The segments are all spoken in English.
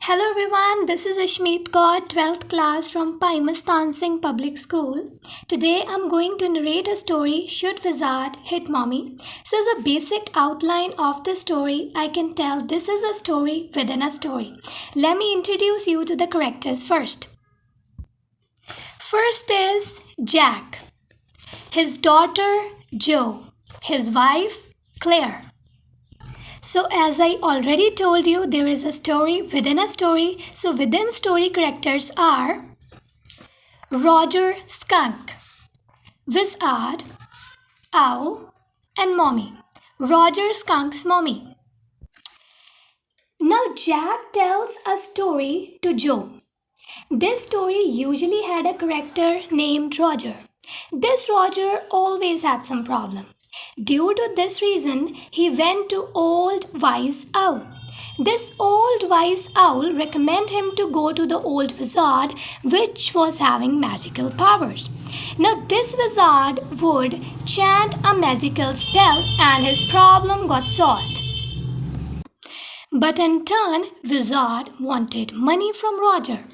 Hello everyone, this is Ashmeet God, 12th class from Paimastan Singh Public School. Today I'm going to narrate a story, Should Wizard Hit Mommy? So as a basic outline of the story, I can tell this is a story within a story. Let me introduce you to the characters first. First is Jack, his daughter Jo, his wife Claire. So as I already told you, there is a story within a story. So within story characters are Roger Skunk, Wizard, Owl, and Mommy. Roger Skunk's mommy. Now Jack tells a story to Joe. This story usually had a character named Roger. This Roger always had some problem. Due to this reason, he went to Old Wise Owl. This Old Wise Owl recommended him to go to the old wizard which was having magical powers. Now this wizard would chant a magical spell and his problem got solved. But in turn, wizard wanted money from Roger.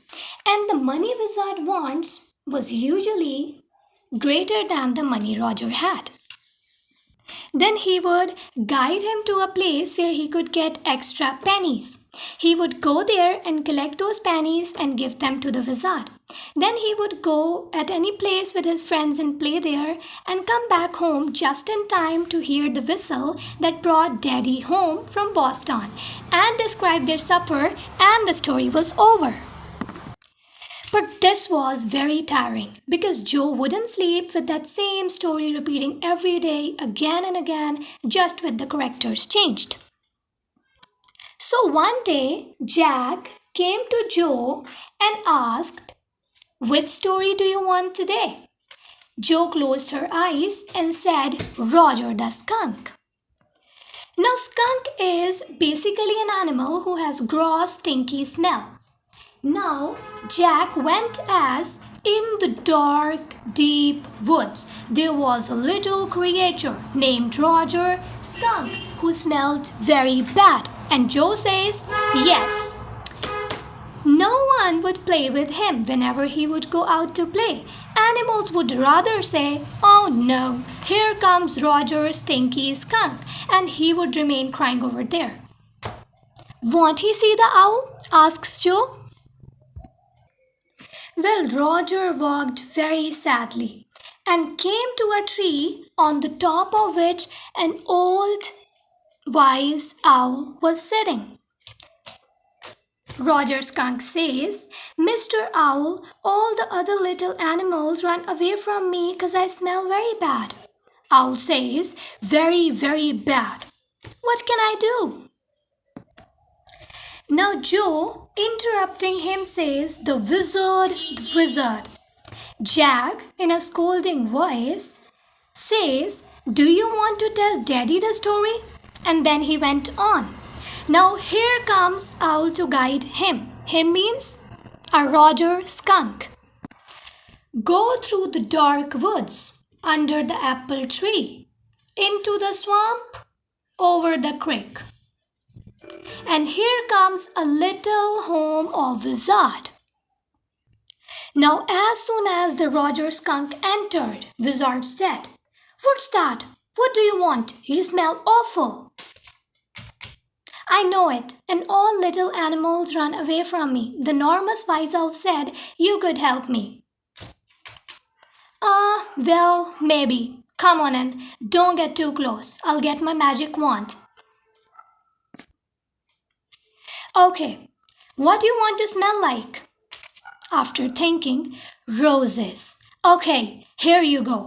And the money wizard wants was usually greater than the money Roger had. Then he would guide him to a place where he could get extra pennies. He would go there and collect those pennies and give them to the wizard. Then he would go at any place with his friends and play there and come back home just in time to hear the whistle that brought Daddy home from Boston and describe their supper, and the story was over. But this was very tiring because Joe wouldn't sleep with that same story repeating every day again and again, just with the characters changed. So one day, Jack came to Joe and asked, "Which story do you want today?" Joe closed her eyes and said, "Roger the Skunk." Now, skunk is basically an animal who has gross, stinky smell. Now, Jack went as in the dark, deep woods there was a little creature named Roger Skunk who smelled very bad. And Joe says, yes. No one would play with him whenever he would go out to play. Animals would rather say, "Oh no, here comes Roger Stinky Skunk," and he would remain crying over there. "Won't he see the owl?" asks Joe. Well, Roger walked very sadly and came to a tree on the top of which an old wise owl was sitting. Roger Skunk says, "Mr. Owl, all the other little animals run away from me because I smell very bad." Owl says, "Very, very bad. What can I do?" Now Joe, interrupting him, says, "The wizard, the wizard." Jack, in a scolding voice, says, "Do you want to tell Daddy the story?" And then he went on. Now here comes Owl to guide him. Him means a Roger Skunk. "Go through the dark woods, under the apple tree, into the swamp, over the creek. And here comes a little home of wizard." Now as soon as the Roger Skunk entered, Wizard said, "What's that? What do you want? You smell awful." "I know it, and all little animals run away from me. The enormous wise owl said you could help me." Well, maybe. Come on in. Don't get too close. I'll get my magic wand." "Okay, what do you want to smell like?" After thinking, "Roses." "Okay, here you go.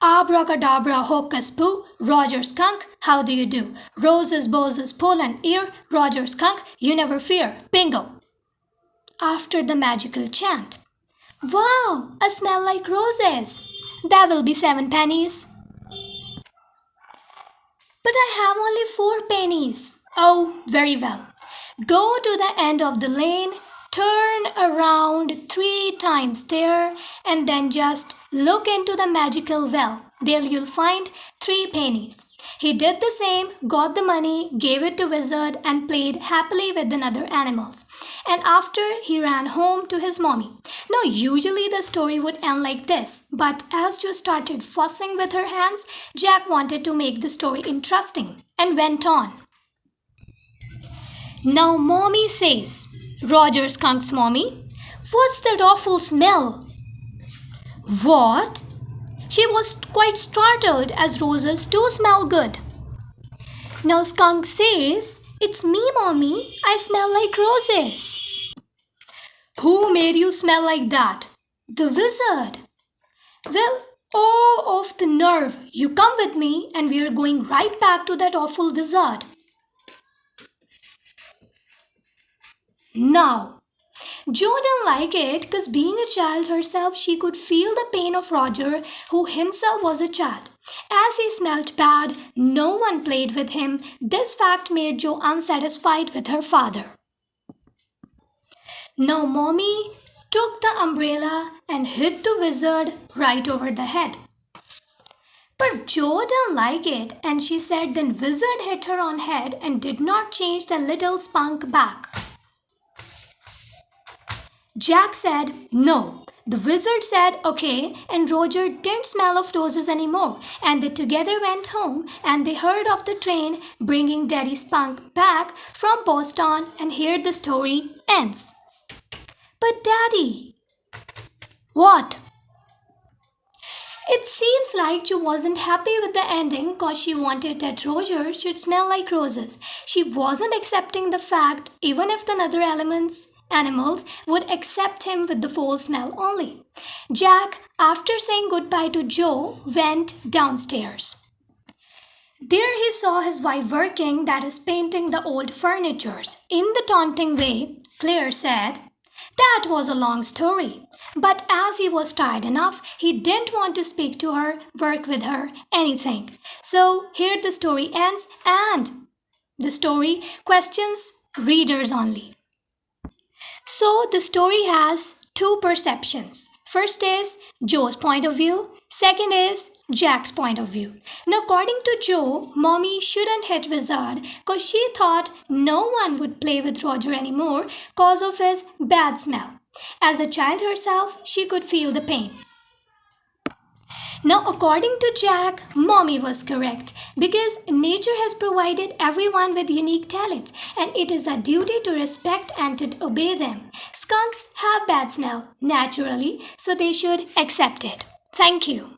Abracadabra, hocus poo, Roger Skunk, how do you do? Roses, boses, pull and ear, Roger Skunk, you never fear. Bingo." After the magical chant, "Wow, I smell like roses. That will be 7 pennies." "But I have only 4 pennies." "Oh, very well. Go to the end of the lane, turn around 3 times there, and then just look into the magical well. There you'll find 3 pennies. He did the same, got the money, gave it to Wizard, and played happily with the other animals. And after he ran home to his mommy. Now, usually the story would end like this, but as Jo started fussing with her hands, Jack wanted to make the story interesting and went on. Now, mommy says, Roger Skunk's mommy, what's that awful smell? What? She was quite startled as roses do smell good. Now Skunk says, it's me, mommy. I smell like roses. Who made you smell like that? The wizard. Well, oh, of the nerve. You come with me and we are going right back to that awful wizard. Now, Jo didn't like it because being a child herself, she could feel the pain of Roger, who himself was a child. As he smelled bad, no one played with him. This fact made Jo unsatisfied with her father. Now, mommy took the umbrella and hit the wizard right over the head. But Jo didn't like it, and she said then wizard hit her on head and did not change the little spunk back. Jack said no. The wizard said okay, and Roger didn't smell of roses anymore, and they together went home, and they heard of the train bringing Daddy Spunk back from Boston, and here the story ends. But Daddy, what? It seems like Jo wasn't happy with the ending because she wanted that Roger should smell like roses. She wasn't accepting the fact even if the other animals would accept him with the foul smell only. Jack, after saying goodbye to Jo, went downstairs. There he saw his wife working, that is, painting the old furnitures. In the taunting way, Claire said, that was a long story. But as he was tired enough, he didn't want to speak to her, work with her, anything. So here the story ends, and the story questions readers only. So the story has 2 perceptions. First is Jo's point of view. Second is Jack's point of view. Now according to Jo, mommy shouldn't hit Wizard because she thought no one would play with Roger anymore cause of his bad smell. As a child herself, she could feel the pain. Now, according to Jack, mommy was correct because nature has provided everyone with unique talents and it is our duty to respect and to obey them. Skunks have bad smell naturally, so they should accept it. Thank you.